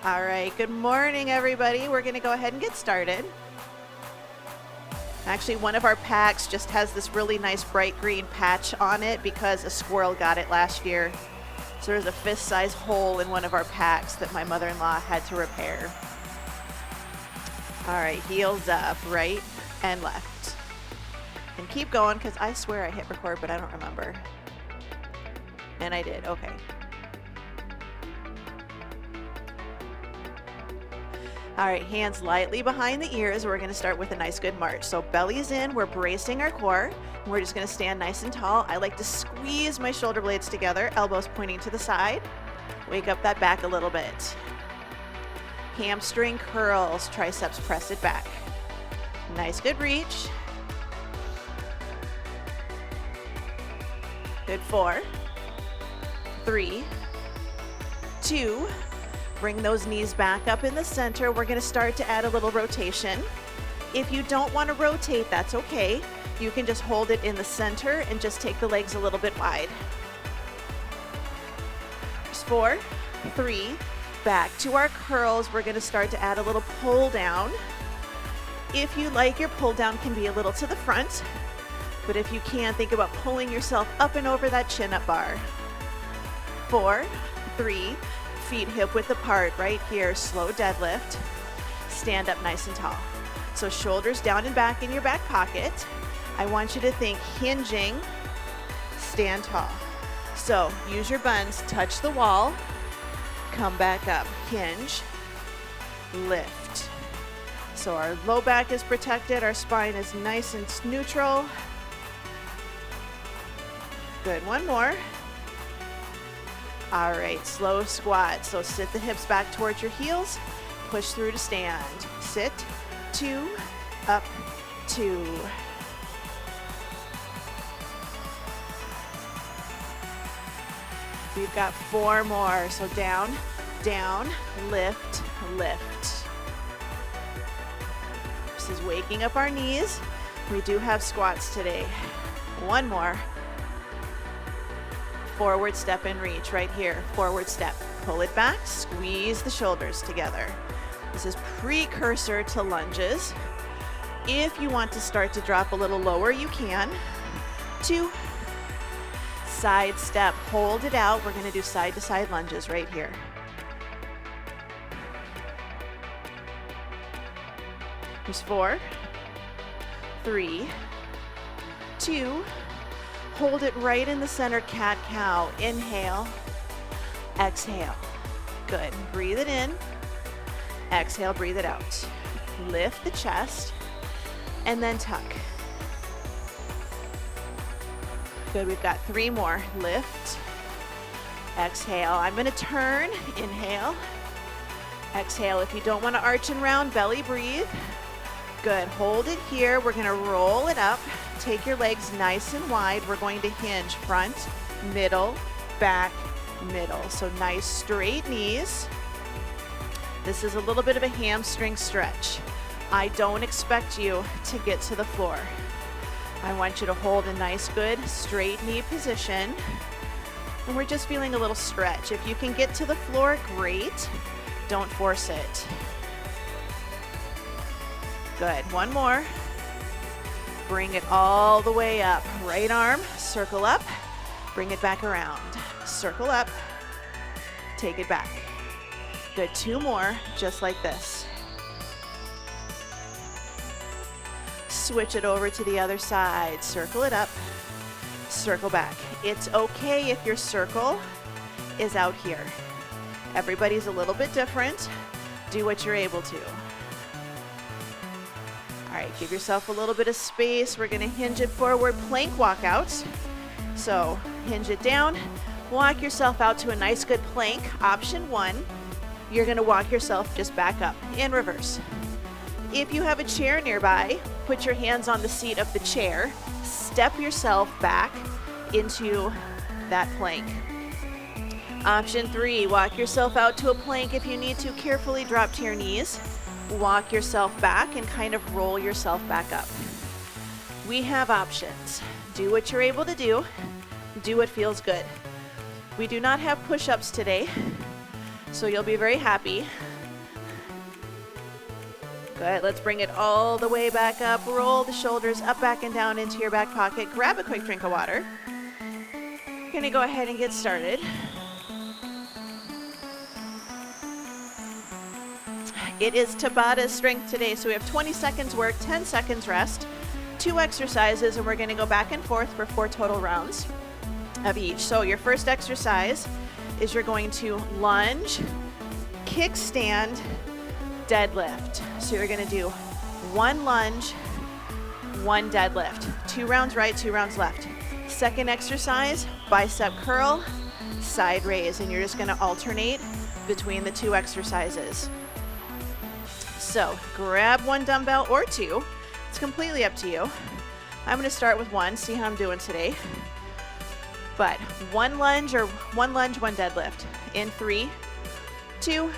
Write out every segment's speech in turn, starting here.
All right, good morning, everybody. We're going to go ahead and get started. Actually, one of our packs just has this really nice bright green patch on it because a squirrel got it last year. So there's a fist-size hole in one of our packs that my mother-in-law had to repair. All right, heels up, right and left. And keep going because I swear I hit record, but I don't remember. And I did, okay. All right, hands lightly behind the ears. We're gonna start with a nice good march. So belly's in, we're bracing our core. We're just gonna stand nice and tall. I like to squeeze my shoulder blades together, elbows pointing to the side. Wake up that back a little bit. Hamstring curls, triceps press it back. Nice, good reach. Good, 4, 3, 2, bring those knees back up in the center. We're gonna start to add a little rotation. If you don't wanna rotate, that's okay. You can just hold it in the center and just take the legs a little bit wide. There's 4, 3, back to our curls. We're gonna start to add a little pull down. If you like, your pull down can be a little to the front, but if you can, think about pulling yourself up and over that chin up bar. 4, 3, feet hip width apart right here, slow deadlift. Stand up nice and tall. So shoulders down and back in your back pocket. I want you to think hinging, stand tall. So use your buns, touch the wall, come back up, hinge, lift. So our low back is protected, our spine is nice and neutral. Good, one more. All right, slow squat. So sit the hips back towards your heels, push through to stand. Sit, 2, up, 2. We've got 4 more. So down, down, lift, lift. This is waking up our knees. We do have squats today. 1 more. Forward step and reach right here. Forward step. Pull it back, squeeze the shoulders together. This is precursor to lunges. If you want to start to drop a little lower, you can. 2. Side step, hold it out. We're gonna do side to side lunges right here. Here's 4, 3, 2, hold it right in the center, cat-cow. Inhale, exhale. Good, breathe it in. Exhale, breathe it out. Lift the chest, and then tuck. Good, we've got 3 more. Lift, exhale. I'm gonna turn, inhale, exhale. If you don't wanna arch and round, belly breathe. Good, hold it here. We're gonna roll it up. Take your legs nice and wide. We're going to hinge front, middle, back, middle. So nice straight knees. This is a little bit of a hamstring stretch. I don't expect you to get to the floor. I want you to hold a nice, good, straight knee position. And we're just feeling a little stretch. If you can get to the floor, great. Don't force it. Good, 1 more. Bring it all the way up. Right arm, circle up, bring it back around. Circle up, take it back. Good, 2 more, just like this. Switch it over to the other side. Circle it up, circle back. It's okay if your circle is out here. Everybody's a little bit different. Do what you're able to. All right, give yourself a little bit of space. We're gonna hinge it forward, plank walkouts. So hinge it down, walk yourself out to a nice good plank. Option 1, you're gonna walk yourself just back up in reverse. If you have a chair nearby, put your hands on the seat of the chair, step yourself back into that plank. Option 3, walk yourself out to a plank. If you need to, carefully drop to your knees. Walk yourself back and kind of roll yourself back up. We have options. Do what you're able to do. Do what feels good. We do not have push-ups today, so you'll be very happy Good, let's bring it all the way back up. Roll the shoulders up, back, and down into your back pocket. Grab a quick drink of water. Gonna go ahead and get started. It is Tabata Strength today, so we have 20 seconds work, 10 seconds rest, 2 exercises, and we're gonna go back and forth for 4 total rounds of each. So your first exercise is you're going to lunge, kickstand, deadlift. So you're gonna do 1 lunge, 1 deadlift. 2 rounds right, 2 rounds left. Second exercise, bicep curl, side raise, and you're just gonna alternate between the 2 exercises. So grab 1 dumbbell or 2. It's completely up to you. I'm gonna start with 1, see how I'm doing today. But 1 lunge, 1 deadlift in 3, 2,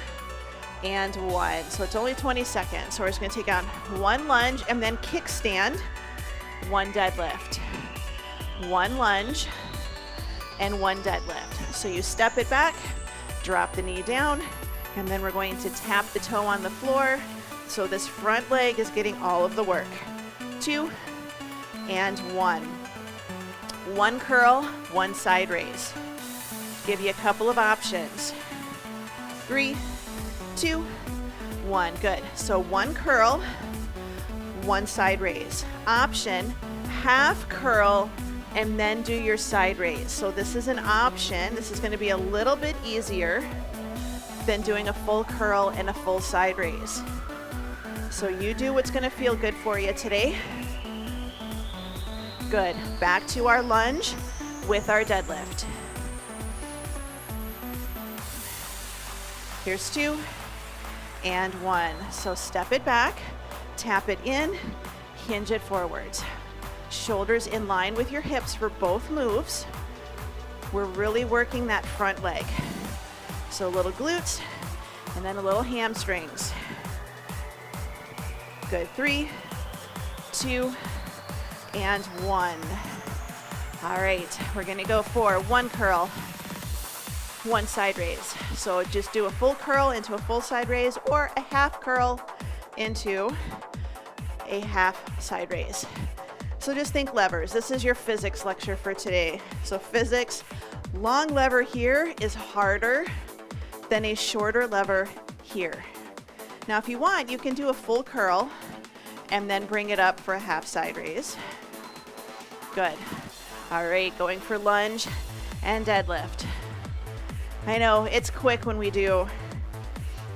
and 1. So it's only 20 seconds. So we're just gonna take on 1 lunge and then kickstand, 1 deadlift. 1 lunge and 1 deadlift. So you step it back, drop the knee down, and then we're going to tap the toe on the floor. So this front leg is getting all of the work. 2 and 1. 1 curl, 1 side raise. Give you a couple of options. 3, 2, 1. Good. So 1 curl, 1 side raise. Option, half curl, and then do your side raise. So this is an option. This is going to be a little bit easier than doing a full curl and a full side raise. So you do what's going to feel good for you today. Good. Back to our lunge with our deadlift. Here's 2 and 1. So step it back, tap it in, hinge it forwards. Shoulders in line with your hips for both moves. We're really working that front leg. So a little glutes and then a little hamstrings. Good. 3, 2, and 1. All right, we're gonna go for 1 curl, 1 side raise. So just do a full curl into a full side raise or a half curl into a half side raise. So just think levers. This is your physics lecture for today. So physics, long lever here is harder than a shorter lever here. Now if you want, you can do a full curl and then bring it up for a half side raise. Good. All right, going for lunge and deadlift. I know it's quick when we do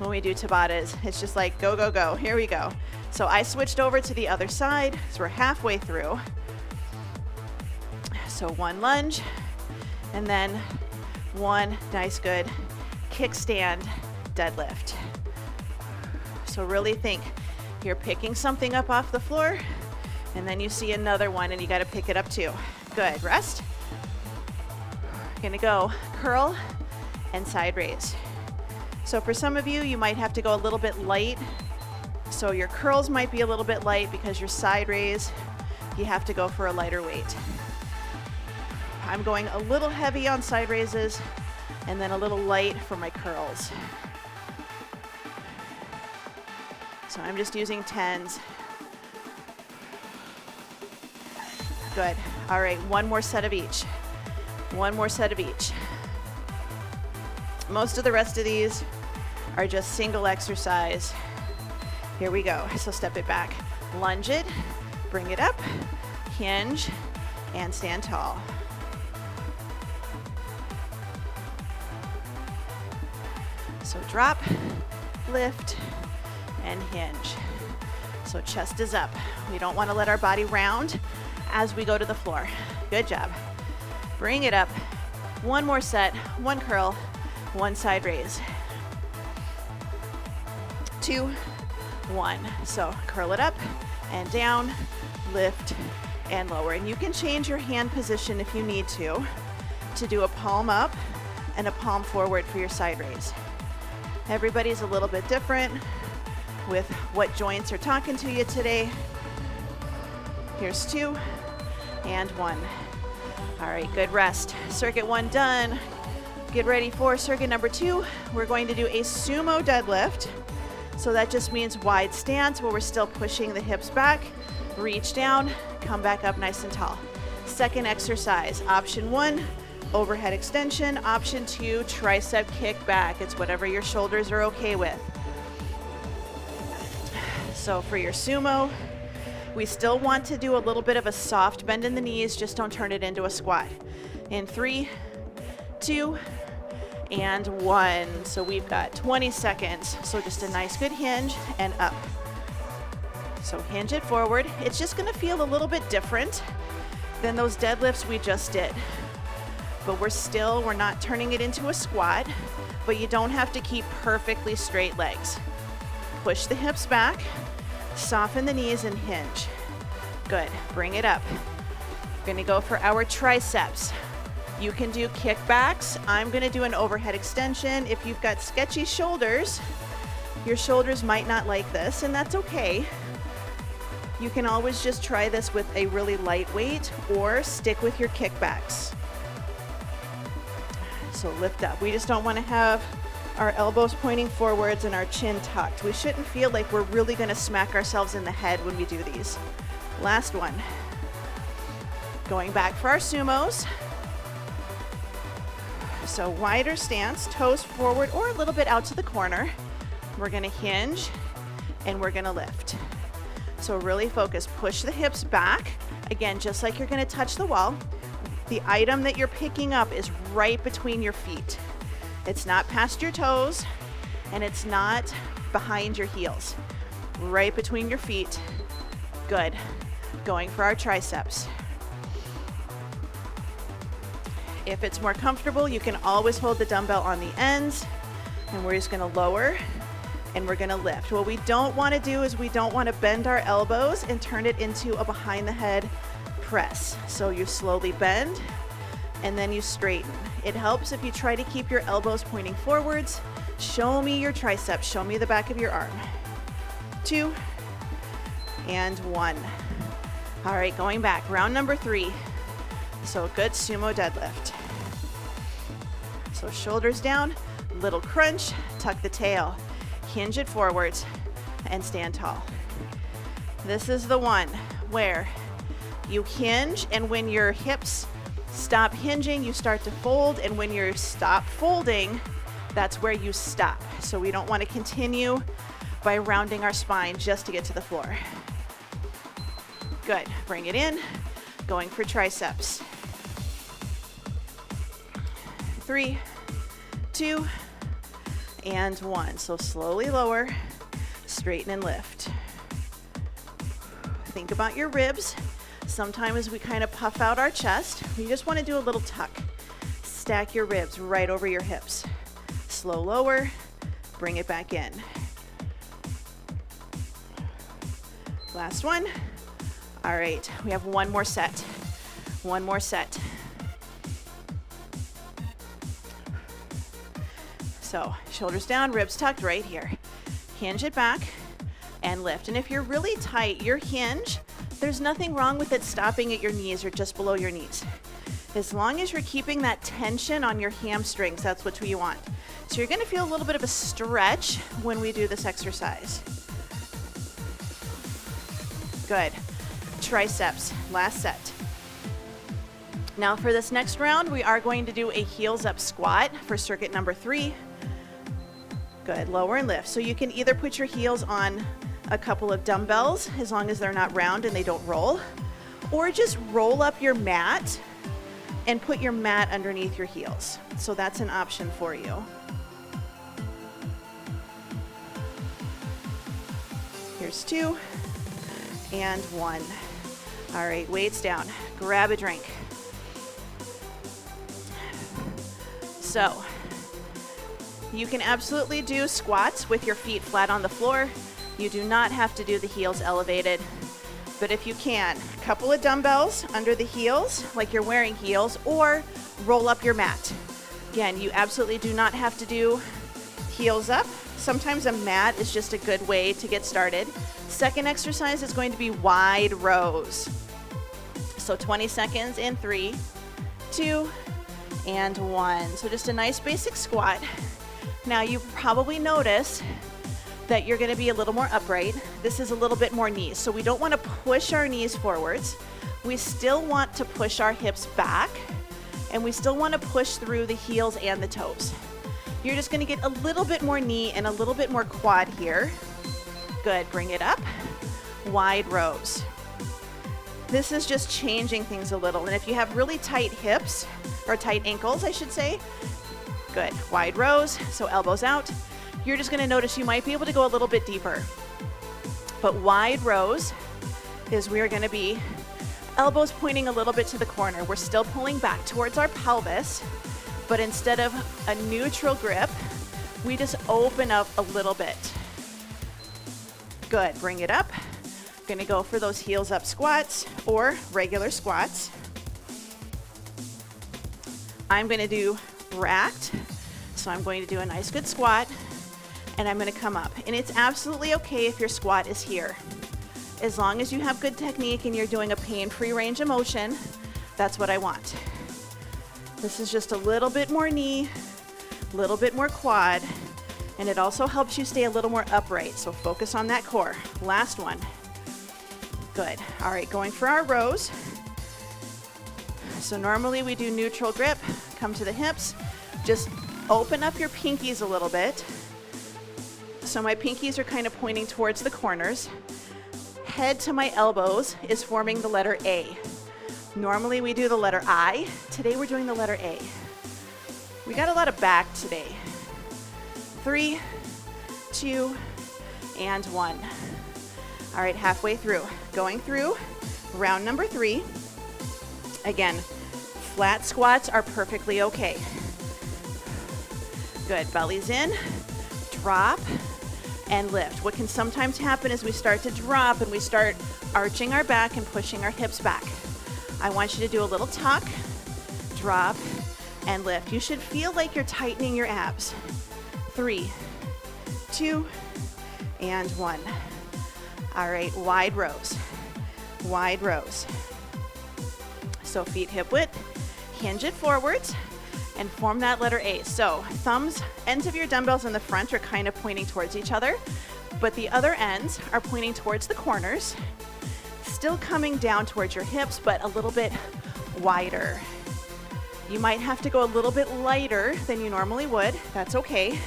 Tabatas. It's just like go, go, go. Here we go. So I switched over to the other side, so we're halfway through. So 1 lunge, and then 1 nice good kickstand deadlift. So really think you're picking something up off the floor, and then you see another one, and you got to pick it up too. Good. Rest. Gonna go curl and side raise. So for some of you, you might have to go a little bit light. So your curls might be a little bit light because your side raise, you have to go for a lighter weight. I'm going a little heavy on side raises and then a little light for my curls. So I'm just using 10s. Good. All right, 1 more set of each. 1 more set of each. Most of the rest of these are just single exercise. Here we go. So step it back, lunge it, bring it up, hinge, and stand tall. So drop, lift, and hinge. So chest is up. We don't want to let our body round as we go to the floor. Good job. Bring it up. 1 more set, 1 curl, 1 side raise. 2, 1. So curl it up and down, lift and lower. And you can change your hand position if you need to do a palm up and a palm forward for your side raise. Everybody's a little bit different with what joints are talking to you today. Here's 2 and 1. All right, good rest. Circuit 1 done. Get ready for circuit number 2. We're going to do a sumo deadlift. So that just means wide stance where we're still pushing the hips back. Reach down, come back up nice and tall. Second exercise, option 1, overhead extension. Option 2, tricep kick back. It's whatever your shoulders are okay with. So for your sumo, we still want to do a little bit of a soft bend in the knees, just don't turn it into a squat. In 3, 2, and 1. So we've got 20 seconds. So just a nice good hinge and up. So hinge it forward. It's just gonna feel a little bit different than those deadlifts we just did. But we're not turning it into a squat, but you don't have to keep perfectly straight legs. Push the hips back, soften the knees and hinge. Good, bring it up. We're gonna go for our triceps. You can do kickbacks. I'm gonna do an overhead extension. If you've got sketchy shoulders, your shoulders might not like this, and that's okay. You can always just try this with a really light weight or stick with your kickbacks. So lift up. We just don't want to have our elbows pointing forwards and our chin tucked. We shouldn't feel like we're really going to smack ourselves in the head when we do these. Last one. Going back for our sumos. So wider stance, toes forward or a little bit out to the corner. We're going to hinge and we're going to lift. So really focus, push the hips back. Again, just like you're gonna touch the wall, the item that you're picking up is right between your feet. It's not past your toes and it's not behind your heels. Right between your feet. Good. Going for our triceps. If it's more comfortable, you can always hold the dumbbell on the ends and we're just gonna lower and we're gonna lift. What we don't wanna do is we don't wanna bend our elbows and turn it into a behind the head press. So you slowly bend and then you straighten. It helps if you try to keep your elbows pointing forwards. Show me your triceps, show me the back of your arm. 2 and 1. All right, going back, round number 3. So a good sumo deadlift. So shoulders down, little crunch, tuck the tail. Hinge it forwards and stand tall. This is the one where you hinge and when your hips stop hinging, you start to fold, and when you stop folding, that's where you stop. So we don't want to continue by rounding our spine just to get to the floor. Good, bring it in, going for triceps. 3, 2, and 1. So slowly lower, straighten and lift. Think about your ribs. Sometimes we kind of puff out our chest. We just want to do a little tuck. Stack your ribs right over your hips. Slow lower, bring it back in. Last one. All right, we have one more set. One more set. So shoulders down, ribs tucked right here. Hinge it back and lift. And if you're really tight, your hinge, there's nothing wrong with it stopping at your knees or just below your knees. As long as you're keeping that tension on your hamstrings, that's what we want. So you're gonna feel a little bit of a stretch when we do this exercise. Good. Triceps, last set. Now for this next round, we are going to do a heels up squat for circuit number 3. Good, lower and lift. So you can either put your heels on a couple of dumbbells, as long as they're not round and they don't roll, or just roll up your mat and put your mat underneath your heels. So that's an option for you. Here's 2 and 1. All right, weights down, grab a drink. So, you can absolutely do squats with your feet flat on the floor. You do not have to do the heels elevated, but if you can, a couple of dumbbells under the heels, like you're wearing heels, or roll up your mat. Again, you absolutely do not have to do heels up. Sometimes a mat is just a good way to get started. Second exercise is going to be wide rows. So 20 seconds in 3, 2, and 1. So just a nice basic squat. Now you probably notice that you're gonna be a little more upright. This is a little bit more knees. So we don't wanna push our knees forwards. We still want to push our hips back, and we still wanna push through the heels and the toes. You're just gonna get a little bit more knee and a little bit more quad here. Good, bring it up. Wide rows. This is just changing things a little. And if you have really tight hips, or tight ankles, I should say, good. Wide rows, so elbows out. You're just gonna notice you might be able to go a little bit deeper. But wide rows is we're gonna be elbows pointing a little bit to the corner. We're still pulling back towards our pelvis, but instead of a neutral grip, we just open up a little bit. Good, bring it up. Gonna go for those heels up squats or regular squats. I'm gonna do racked. So I'm going to do a nice good squat, and I'm gonna come up. And it's absolutely okay if your squat is here. As long as you have good technique and you're doing a pain-free range of motion, that's what I want. This is just a little bit more knee, a little bit more quad, and it also helps you stay a little more upright. So focus on that core. Last one. Good. All right, going for our rows. So normally we do neutral grip, come to the hips, just open up your pinkies a little bit. So my pinkies are kind of pointing towards the corners. Head to my elbows is forming the letter A. Normally we do the letter I. Today we're doing the letter A. We got a lot of back today. 3, 2, and 1. All right, halfway through. Going through round number 3. Again, flat squats are perfectly okay. Good, belly's in, drop, and lift. What can sometimes happen is we start to drop and we start arching our back and pushing our hips back. I want you to do a little tuck, drop, and lift. You should feel like you're tightening your abs. 3, 2, and 1. All right, wide rows, wide rows. So feet hip width, hinge it forwards, and form that letter A. So thumbs, ends of your dumbbells in the front are kind of pointing towards each other, but the other ends are pointing towards the corners, still coming down towards your hips, but a little bit wider. You might have to go a little bit lighter than you normally would. That's okay.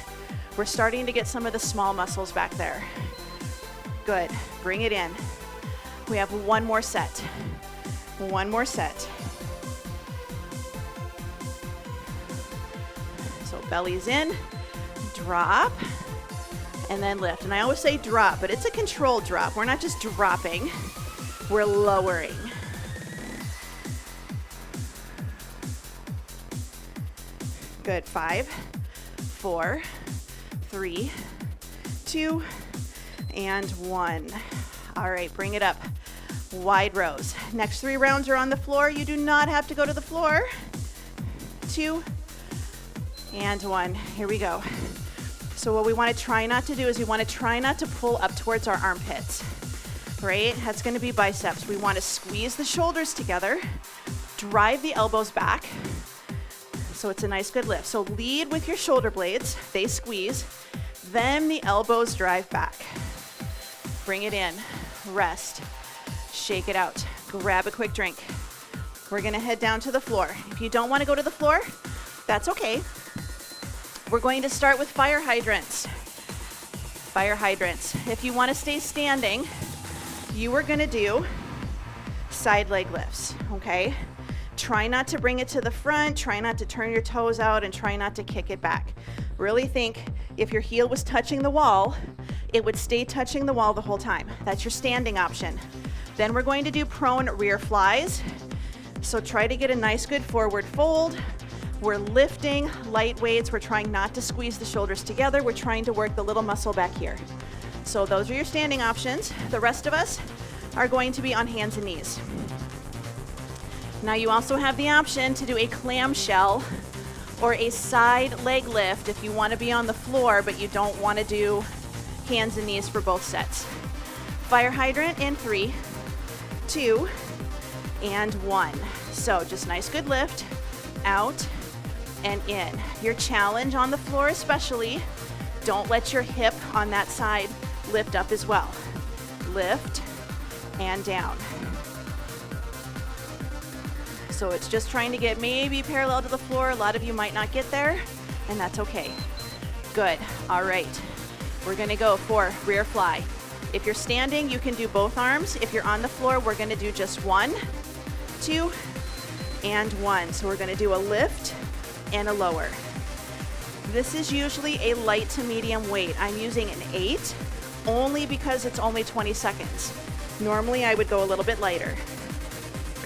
We're starting to get some of the small muscles back there. Good, bring it in. We have one more set. One more set. So belly's in, drop, and then lift. And I always say drop, but it's a controlled drop. We're not just dropping, we're lowering. Good, 5, 4, 3, 2, and 1. All right, bring it up. Wide rows. Next 3 rounds are on the floor. You do not have to go to the floor. 2, and 1. Here we go. So what we want to try not to do is we want to try not to pull up towards our armpits, right? That's going to be biceps. We want to squeeze the shoulders together, drive the elbows back. So it's a nice good lift. So lead with your shoulder blades. They squeeze. Then the elbows drive back. Bring it in. Rest. Shake it out. Grab a quick drink. We're going to head down to the floor. If you don't want to go to the floor, that's okay. We're going to start with fire hydrants. Fire hydrants. If you want to stay standing, you are going to do side leg lifts, okay? Try not to bring it to the front. Try not to turn your toes out, and try not to kick it back. Really think if your heel was touching the wall, it would stay touching the wall the whole time. That's your standing option. Then we're going to do prone rear flies. So try to get a nice good forward fold. We're lifting light weights. We're trying not to squeeze the shoulders together. We're trying to work the little muscle back here. So those are your standing options. The rest of us are going to be on hands and knees. Now you also have the option to do a clamshell or a side leg lift if you want to be on the floor but you don't want to do hands and knees for both sets. Fire hydrant in 3, 2, and 1. So just nice good lift, out and in. Your challenge on the floor especially, don't let your hip on that side lift up as well. Lift and down. So it's just trying to get maybe parallel to the floor. A lot of you might not get there, and that's okay. Good. All right. We're going to go for rear fly. If you're standing, you can do both arms. If you're on the floor, we're going to do just 1, 2, and 1. So we're going to do a lift and a lower. This is usually a light to medium weight. I'm using an 8 only because it's only 20 seconds. Normally I would go a little bit lighter.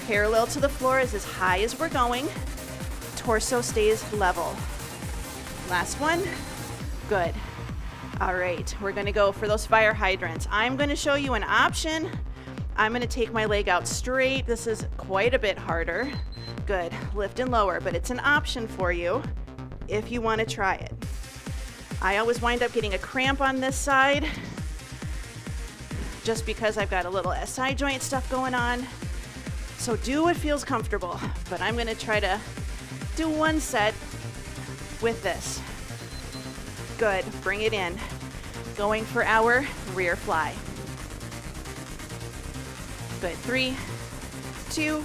Parallel to the floor is as high as we're going. Torso stays level. Last one. Good. All right, we're gonna go for those fire hydrants. I'm gonna show you an option. I'm gonna take my leg out straight. This is quite a bit harder. Good, lift and lower, but it's an option for you if you wanna try it. I always wind up getting a cramp on this side just because I've got a little SI joint stuff going on. So do what feels comfortable, but I'm gonna try to do 1 set with this. Good, bring it in. Going for our rear fly. Good, 3, 2,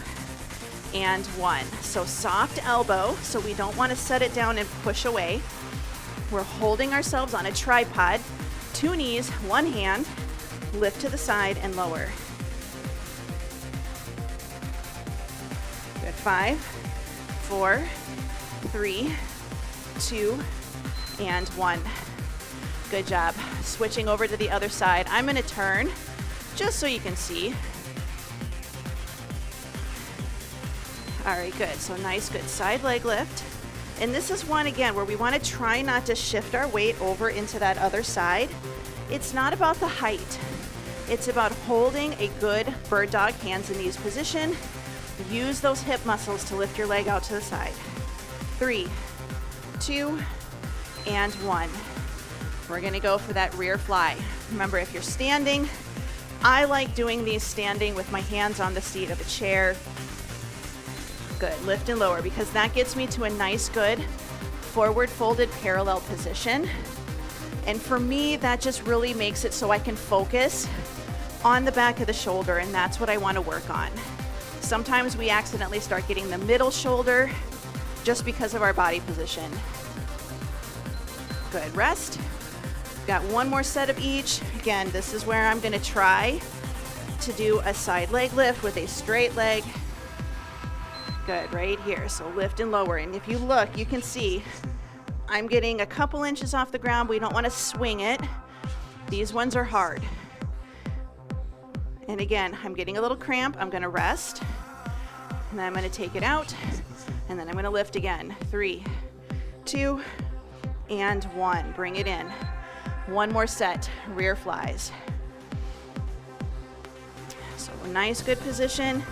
and 1. So soft elbow, so we don't want to set it down and push away. We're holding ourselves on a tripod, 2 knees, 1 hand, lift to the side and lower. Good, 5, 4, 3, 2, and 1. Good job. Switching over to the other side. I'm going to turn just so you can see. All right, good. So nice, good side leg lift. And this is one, again, where we want to try not to shift our weight over into that other side. It's not about the height. It's about holding a good bird dog, hands and knees position. Use those hip muscles to lift your leg out to the side. 3, 2, and 1. We're going to go for that rear fly. Remember, if you're standing, I like doing these standing with my hands on the seat of a chair. Good, lift and lower, because that gets me to a nice, good forward folded parallel position. And for me, that just really makes it so I can focus on the back of the shoulder, and that's what I want to work on. Sometimes we accidentally start getting the middle shoulder just because of our body position. Good, rest. Got 1 more set of each. Again, this is where I'm going to try to do a side leg lift with a straight leg. Good, right here. So lift and lower. And if you look, you can see I'm getting a couple inches off the ground. We don't want to swing it. These ones are hard. And again, I'm getting a little cramp. I'm going to rest. And then I'm going to take it out. And then I'm going to lift again. 3, 2, and 1. Bring it in. 1 more set, rear flies. So a nice, good position.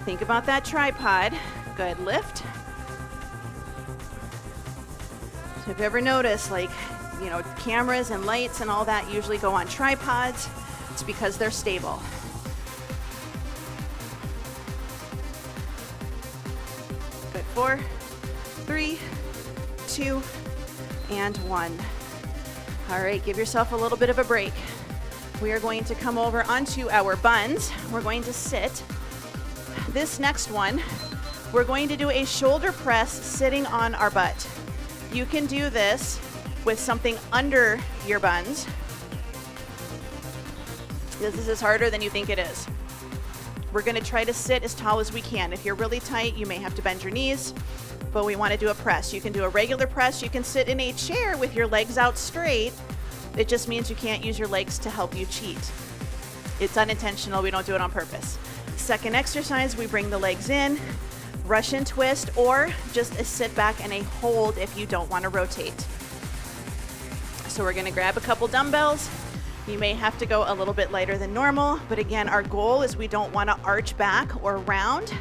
Think about that tripod. Good, lift. So if you ever notice, like, you know, cameras and lights and all that usually go on tripods, it's because they're stable. Good, 4, 3, 2, and 1. All right, give yourself a little bit of a break. We are going to come over onto our buns. We're going to sit. This next one, we're going to do a shoulder press sitting on our butt. You can do this with something under your buns. This is harder than you think it is. We're going to try to sit as tall as we can. If you're really tight, you may have to bend your knees, but we want to do a press. You can do a regular press. You can sit in a chair with your legs out straight. It just means you can't use your legs to help you cheat. It's unintentional. We don't do it on purpose. Second exercise, we bring the legs in, Russian twist, or just a sit back and a hold if you don't want to rotate. So we're going to grab a couple dumbbells. You may have to go a little bit lighter than normal, but again, our goal is we don't want to arch back or round.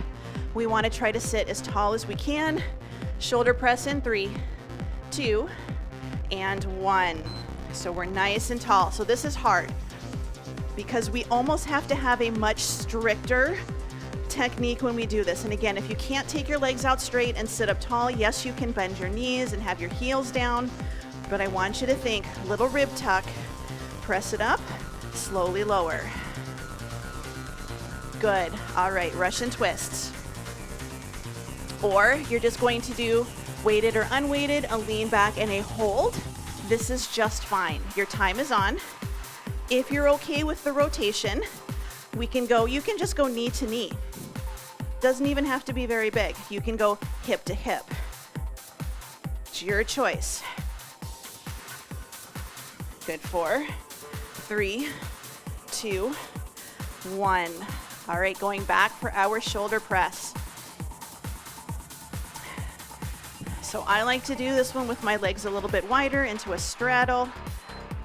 We want to try to sit as tall as we can. Shoulder press in 3, 2, and 1. So we're nice and tall. So this is hard because we almost have to have a much stricter technique when we do this. And again, if you can't take your legs out straight and sit up tall, yes, you can bend your knees and have your heels down, but I want you to think little rib tuck, Press it up, slowly lower. Good. All right, Russian twists. Or you're just going to do weighted or unweighted, a lean back and a hold. This is just fine. Your time is on. If you're okay with the rotation, you can just go knee to knee. Doesn't even have to be very big. You can go hip to hip. It's your choice. Good. 4, 3, 2, 1. All right, going back for our shoulder press. So I like to do this one with my legs a little bit wider into a straddle.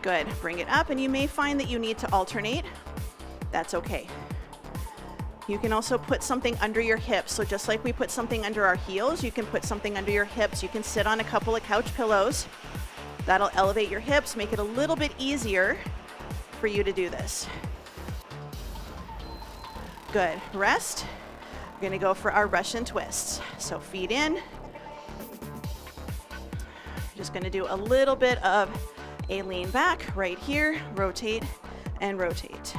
Good. Bring it up, and you may find that you need to alternate. That's okay. You can also put something under your hips. So just like we put something under our heels, you can put something under your hips. You can sit on a couple of couch pillows. That'll elevate your hips, make it a little bit easier for you to do this. Good. Rest. We're going to go for our Russian twists. So feet in. Just going to do a little bit of a lean back right here. Rotate and rotate.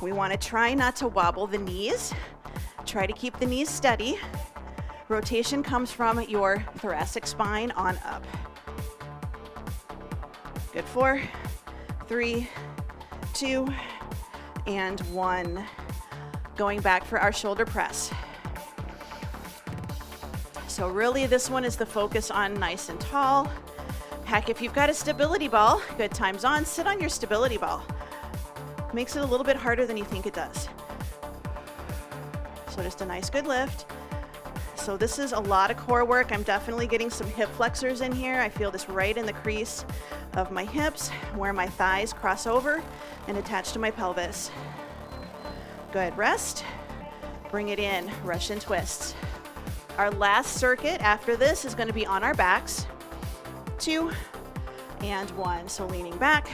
We want to try not to wobble the knees. Try to keep the knees steady. Rotation comes from your thoracic spine on up. Good. 4, 3, 2, and 1. Going back for our shoulder press. So really this one is the focus on nice and tall. Heck, if you've got a stability ball, good, time's on, sit on your stability ball. Makes it a little bit harder than you think it does. So just a nice good lift. So this is a lot of core work. I'm definitely getting some hip flexors in here. I feel this right in the crease of my hips where my thighs cross over and attach to my pelvis. Good. Rest. Bring it in. Russian twists. Our last circuit after this is going to be on our backs. 2 and 1. So leaning back,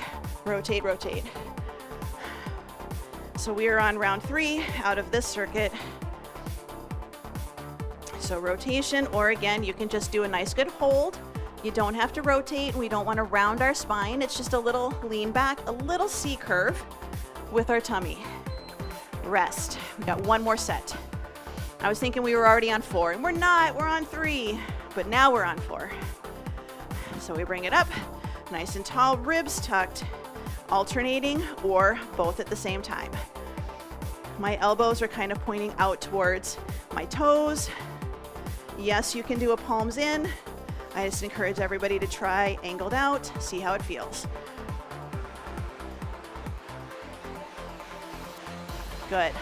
rotate, rotate. So we are on round 3 out of this circuit. So rotation, or again, you can just do a nice good hold. You don't have to rotate. We don't want to round our spine. It's just a little lean back, a little C curve with our tummy. Rest. We got one more set. I was thinking we were already on 4, and we're not. We're on 3, but now we're on 4. So we bring it up, nice and tall, ribs tucked, alternating or both at the same time. My elbows are kind of pointing out towards my toes. Yes, you can do a palms in. I just encourage everybody to try angled out, see how it feels. Good.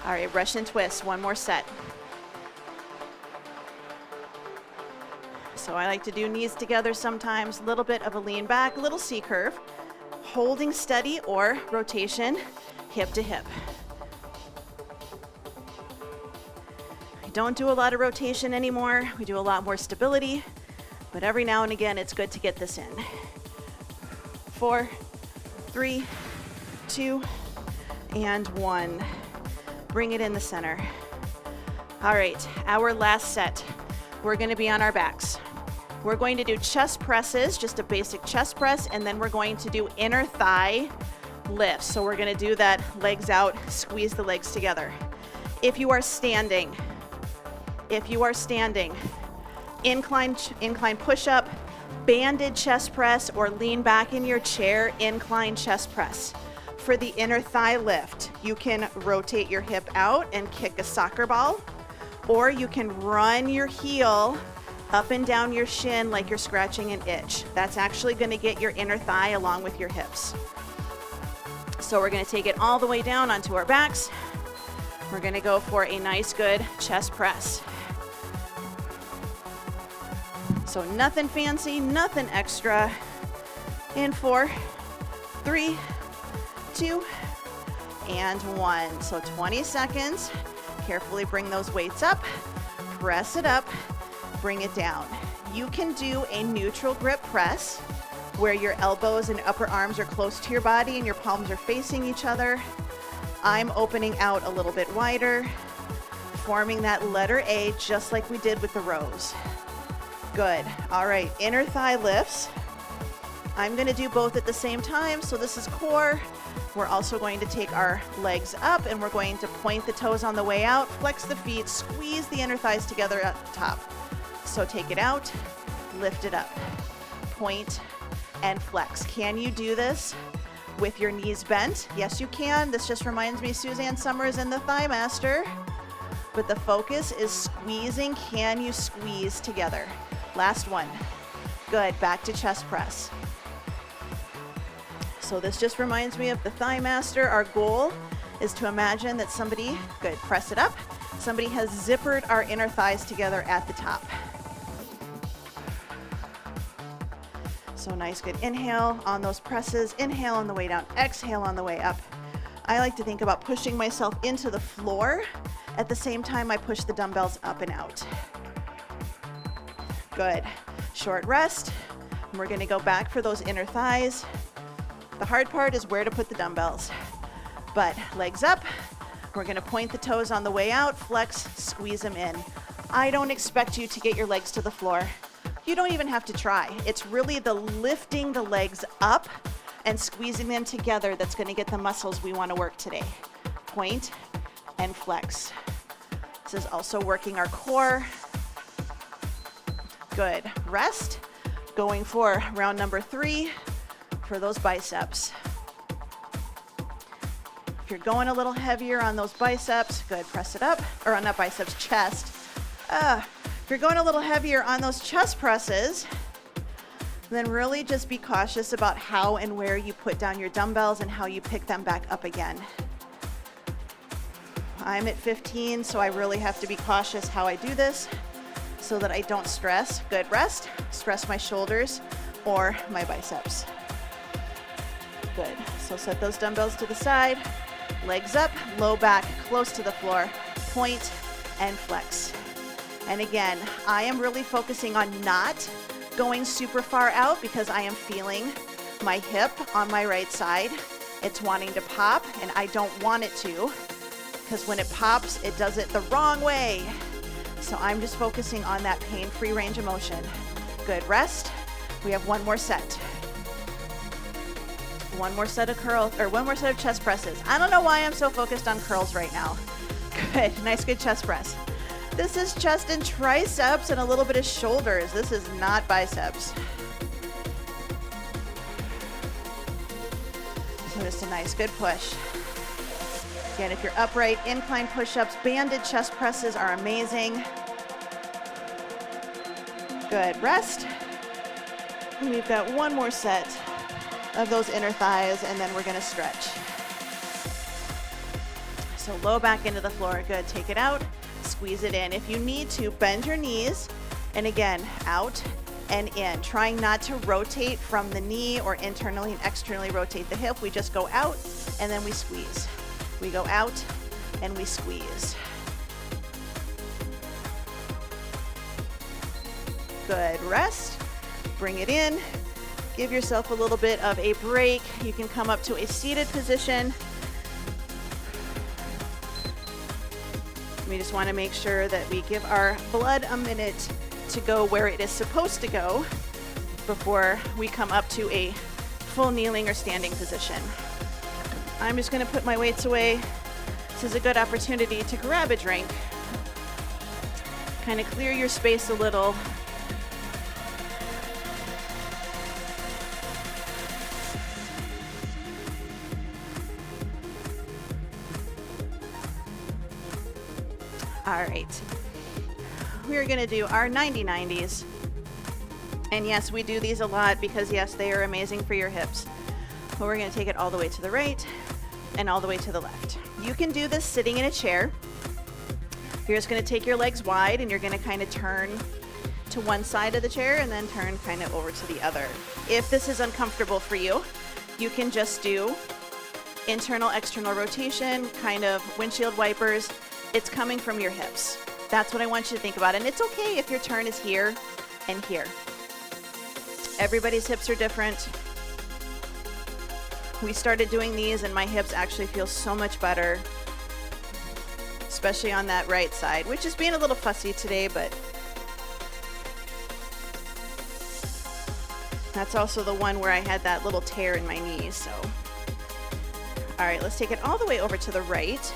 All right, Russian twist, one more set. So I like to do knees together sometimes, a little bit of a lean back, a little C curve, holding steady or rotation, hip to hip. I don't do a lot of rotation anymore. We do a lot more stability, but every now and again, it's good to get this in. 4, 3, 2, and 1. Bring it in the center. All right, our last set. We're going to be on our backs. We're going to do chest presses, just a basic chest press, and then we're going to do inner thigh lifts. So we're going to do that, legs out, squeeze the legs together. If you are standing, incline push-up, banded chest press, or lean back in your chair, incline chest press. For the inner thigh lift, you can rotate your hip out and kick a soccer ball, or you can run your heel up and down your shin like you're scratching an itch. That's actually going to get your inner thigh along with your hips. So we're going to take it all the way down onto our backs. We're going to go for a nice good chest press. So nothing fancy, nothing extra. In 4, 3, 2, and 1. So 20 seconds. Carefully bring those weights up, press it up, bring it down. You can do a neutral grip press where your elbows and upper arms are close to your body and your palms are facing each other. I'm opening out a little bit wider, forming that letter A just like we did with the rows. Good. All right, inner thigh lifts. I'm going to do both at the same time. So this is core. We're also going to take our legs up and we're going to point the toes on the way out, flex the feet, squeeze the inner thighs together at the top. So take it out, lift it up, point and flex. Can you do this with your knees bent? Yes, you can. This just reminds me of Suzanne Summers and the Thigh Master. But the focus is squeezing. Can you squeeze together? Last one. Good. Back to chest press. So this just reminds me of the Thigh Master. Our goal is to imagine that somebody, good, press it up. Somebody has zippered our inner thighs together at the top. So nice, good inhale on those presses. Inhale on the way down, exhale on the way up. I like to think about pushing myself into the floor. At the same time, I push the dumbbells up and out. Good. Short rest. And we're gonna go back for those inner thighs. The hard part is where to put the dumbbells. But legs up, we're gonna point the toes on the way out, flex, squeeze them in. I don't expect you to get your legs to the floor. You don't even have to try. It's really the lifting the legs up and squeezing them together that's gonna get the muscles we wanna work today. Point and flex. This is also working our core. Good. Rest. Going for round number 3. For those biceps. If you're going a little heavier on those biceps, good, press it up, or not biceps, chest. If you're going a little heavier on those chest presses, then really just be cautious about how and where you put down your dumbbells and how you pick them back up again. I'm at 15, so I really have to be cautious how I do this so that I don't stress. Good, rest, stress my shoulders or my biceps. Good. So set those dumbbells to the side, legs up, low back, close to the floor, point and flex. And again, I am really focusing on not going super far out because I am feeling my hip on my right side. It's wanting to pop and I don't want it to because when it pops, it does it the wrong way. So I'm just focusing on that pain-free range of motion. Good, rest. We have one more set. One more set of curls, or one more set of chest presses. I don't know why I'm so focused on curls right now. Good, nice, good chest press. This is chest and triceps and a little bit of shoulders. This is not biceps. So just a nice, good push. Again, if you're upright, incline push-ups, banded chest presses are amazing. Good, rest. And we've got one more set of those inner thighs, and then we're gonna stretch. So low back into the floor, good, take it out, squeeze it in. If you need to, bend your knees, and again, out and in. Trying not to rotate from the knee or internally and externally rotate the hip. We just go out, and then we squeeze. We go out, and we squeeze. Good, rest, bring it in. Give yourself a little bit of a break. You can come up to a seated position. We just want to make sure that we give our blood a minute to go where it is supposed to go before we come up to a full kneeling or standing position. I'm just going to put my weights away. This is a good opportunity to grab a drink. Kind of clear your space a little. All right, we are gonna do our 90-90s. And yes, we do these a lot because yes, they are amazing for your hips. But we're gonna take it all the way to the right and all the way to the left. You can do this sitting in a chair. You're just gonna take your legs wide and you're gonna kind of turn to one side of the chair and then turn kind of over to the other. If this is uncomfortable for you, you can just do internal, external rotation, kind of windshield wipers. It's coming from your hips. That's what I want you to think about. And it's okay if your turn is here and here. Everybody's hips are different. We started doing these and my hips actually feel so much better, especially on that right side, which is being a little fussy today, but That's also the one where I had that little tear in my knee, so. All right, let's take it all the way over to the right.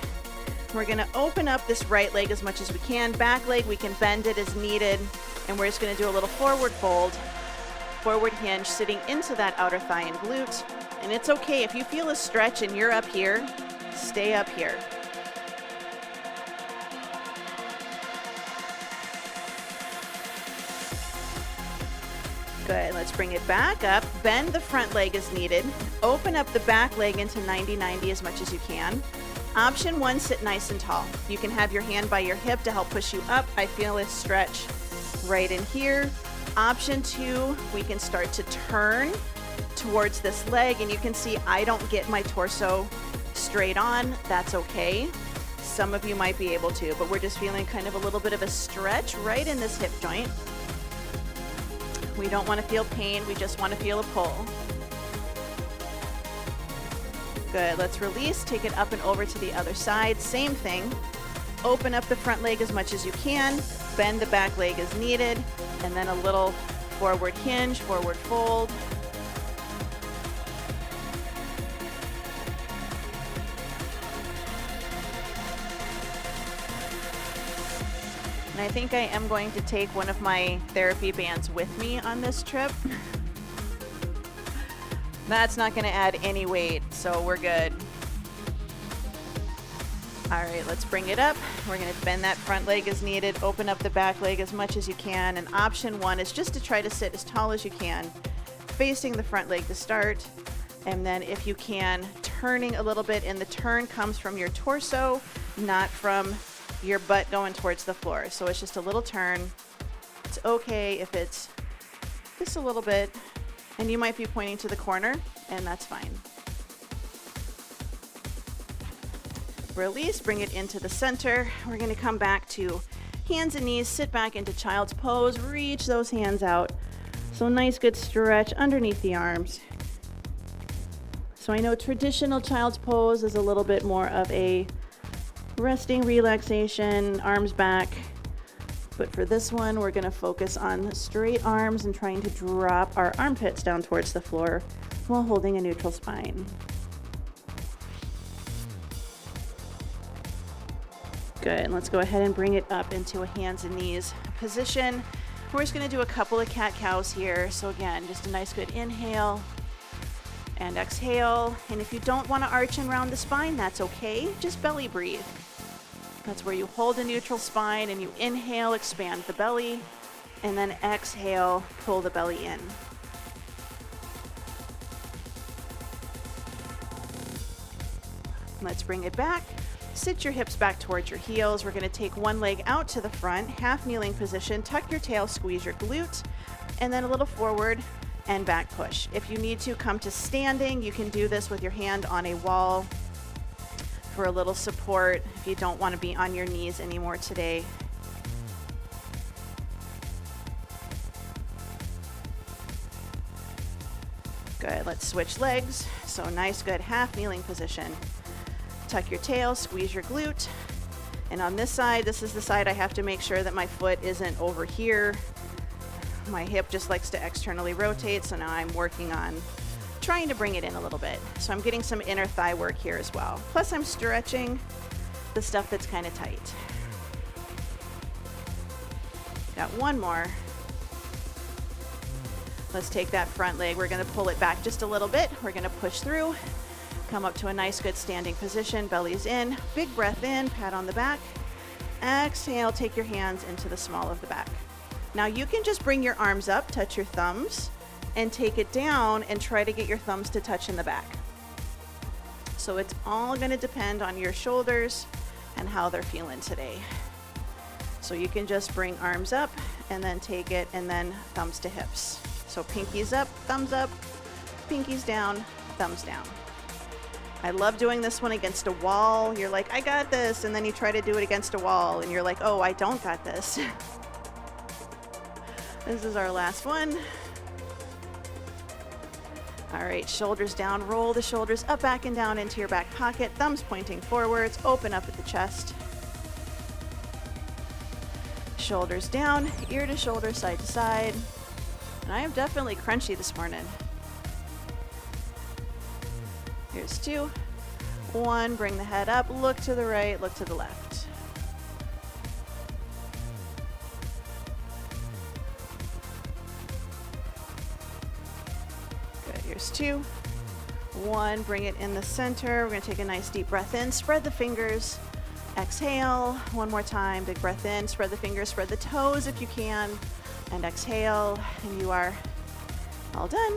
We're gonna open up this right leg as much as we can. Back leg, we can bend it as needed, and we're just gonna do a little forward fold, forward hinge, sitting into that outer thigh and glute. And it's okay, if you feel a stretch and you're up here, stay up here. Good, let's bring it back up. Bend the front leg as needed. Open up the back leg into 90-90 as much as you can. Option 1, sit nice and tall. You can have your hand by your hip to help push you up. I feel a stretch right in here. Option 2, we can start to turn towards this leg, and you can see I don't get my torso straight on. That's okay. Some of you might be able to, but we're just feeling kind of a little bit of a stretch right in this hip joint. We don't want to feel pain, we just want to feel a pull. Good, let's release, take it up and over to the other side. Same thing, open up the front leg as much as you can, bend the back leg as needed, and then a little forward hinge, forward fold. And I think I am going to take one of my therapy bands with me on this trip. That's not going to add any weight, so we're good. All right, let's bring it up. We're going to bend that front leg as needed, open up the back leg as much as you can, and option 1 is just to try to sit as tall as you can, facing the front leg to start, and then if you can, turning a little bit, and the turn comes from your torso, not from your butt going towards the floor. So it's just a little turn. It's okay if it's just a little bit, and you might be pointing to the corner, and that's fine. Release, bring it into the center. We're going to come back to hands and knees, sit back into child's pose, reach those hands out. So nice good stretch underneath the arms. So I know traditional child's pose is a little bit more of a resting, relaxation, arms back. But for this one, we're going to focus on straight arms and trying to drop our armpits down towards the floor while holding a neutral spine. Good, and let's go ahead and bring it up into a hands and knees position. We're just going to do a couple of cat-cows here. So again, just a nice good inhale and exhale. And if you don't want to arch and round the spine, that's okay. Just belly breathe. That's where you hold a neutral spine and you inhale, expand the belly, and then exhale, pull the belly in. Let's bring it back. Sit your hips back towards your heels. We're going to take one leg out to the front, half kneeling position, tuck your tail, squeeze your glute, and then a little forward and back push. If you need to come to standing, you can do this with your hand on a wall for a little support if you don't want to be on your knees anymore today. Good, let's switch legs. So nice, good half kneeling position. Tuck your tail, squeeze your glute. And on this side, this is the side I have to make sure that my foot isn't over here. My hip just likes to externally rotate, so now I'm working on trying to bring it in a little bit. So I'm getting some inner thigh work here as well. Plus I'm stretching the stuff that's kind of tight. Got one more. Let's take that front leg. We're going to pull it back just a little bit. We're going to push through, come up to a nice good standing position. Belly's in, big breath in, pat on the back. Exhale, take your hands into the small of the back. Now you can just bring your arms up, touch your thumbs, and take it down and try to get your thumbs to touch in the back. So it's all going to depend on your shoulders and how they're feeling today. So you can just bring arms up and then take it and then thumbs to hips. So pinkies up, pinkies down, thumbs down. I love doing this one against a wall. You're like, I got this, and then you try to do it against a wall and you're like, oh, I don't got this. This is our last one. All right, shoulders down, roll the shoulders up, back, and down into your back pocket, thumbs pointing forwards, open up at the chest. Shoulders down, ear to shoulder, side to side. And I am definitely crunchy this morning. Here's 2. 1, bring the head up, look to the right, look to the left. Good, here's 2. 1, bring it in the center. We're gonna take a nice deep breath in, spread the fingers, exhale. 1 more time, big breath in, spread the fingers, spread the toes if you can, and exhale, and you are all done.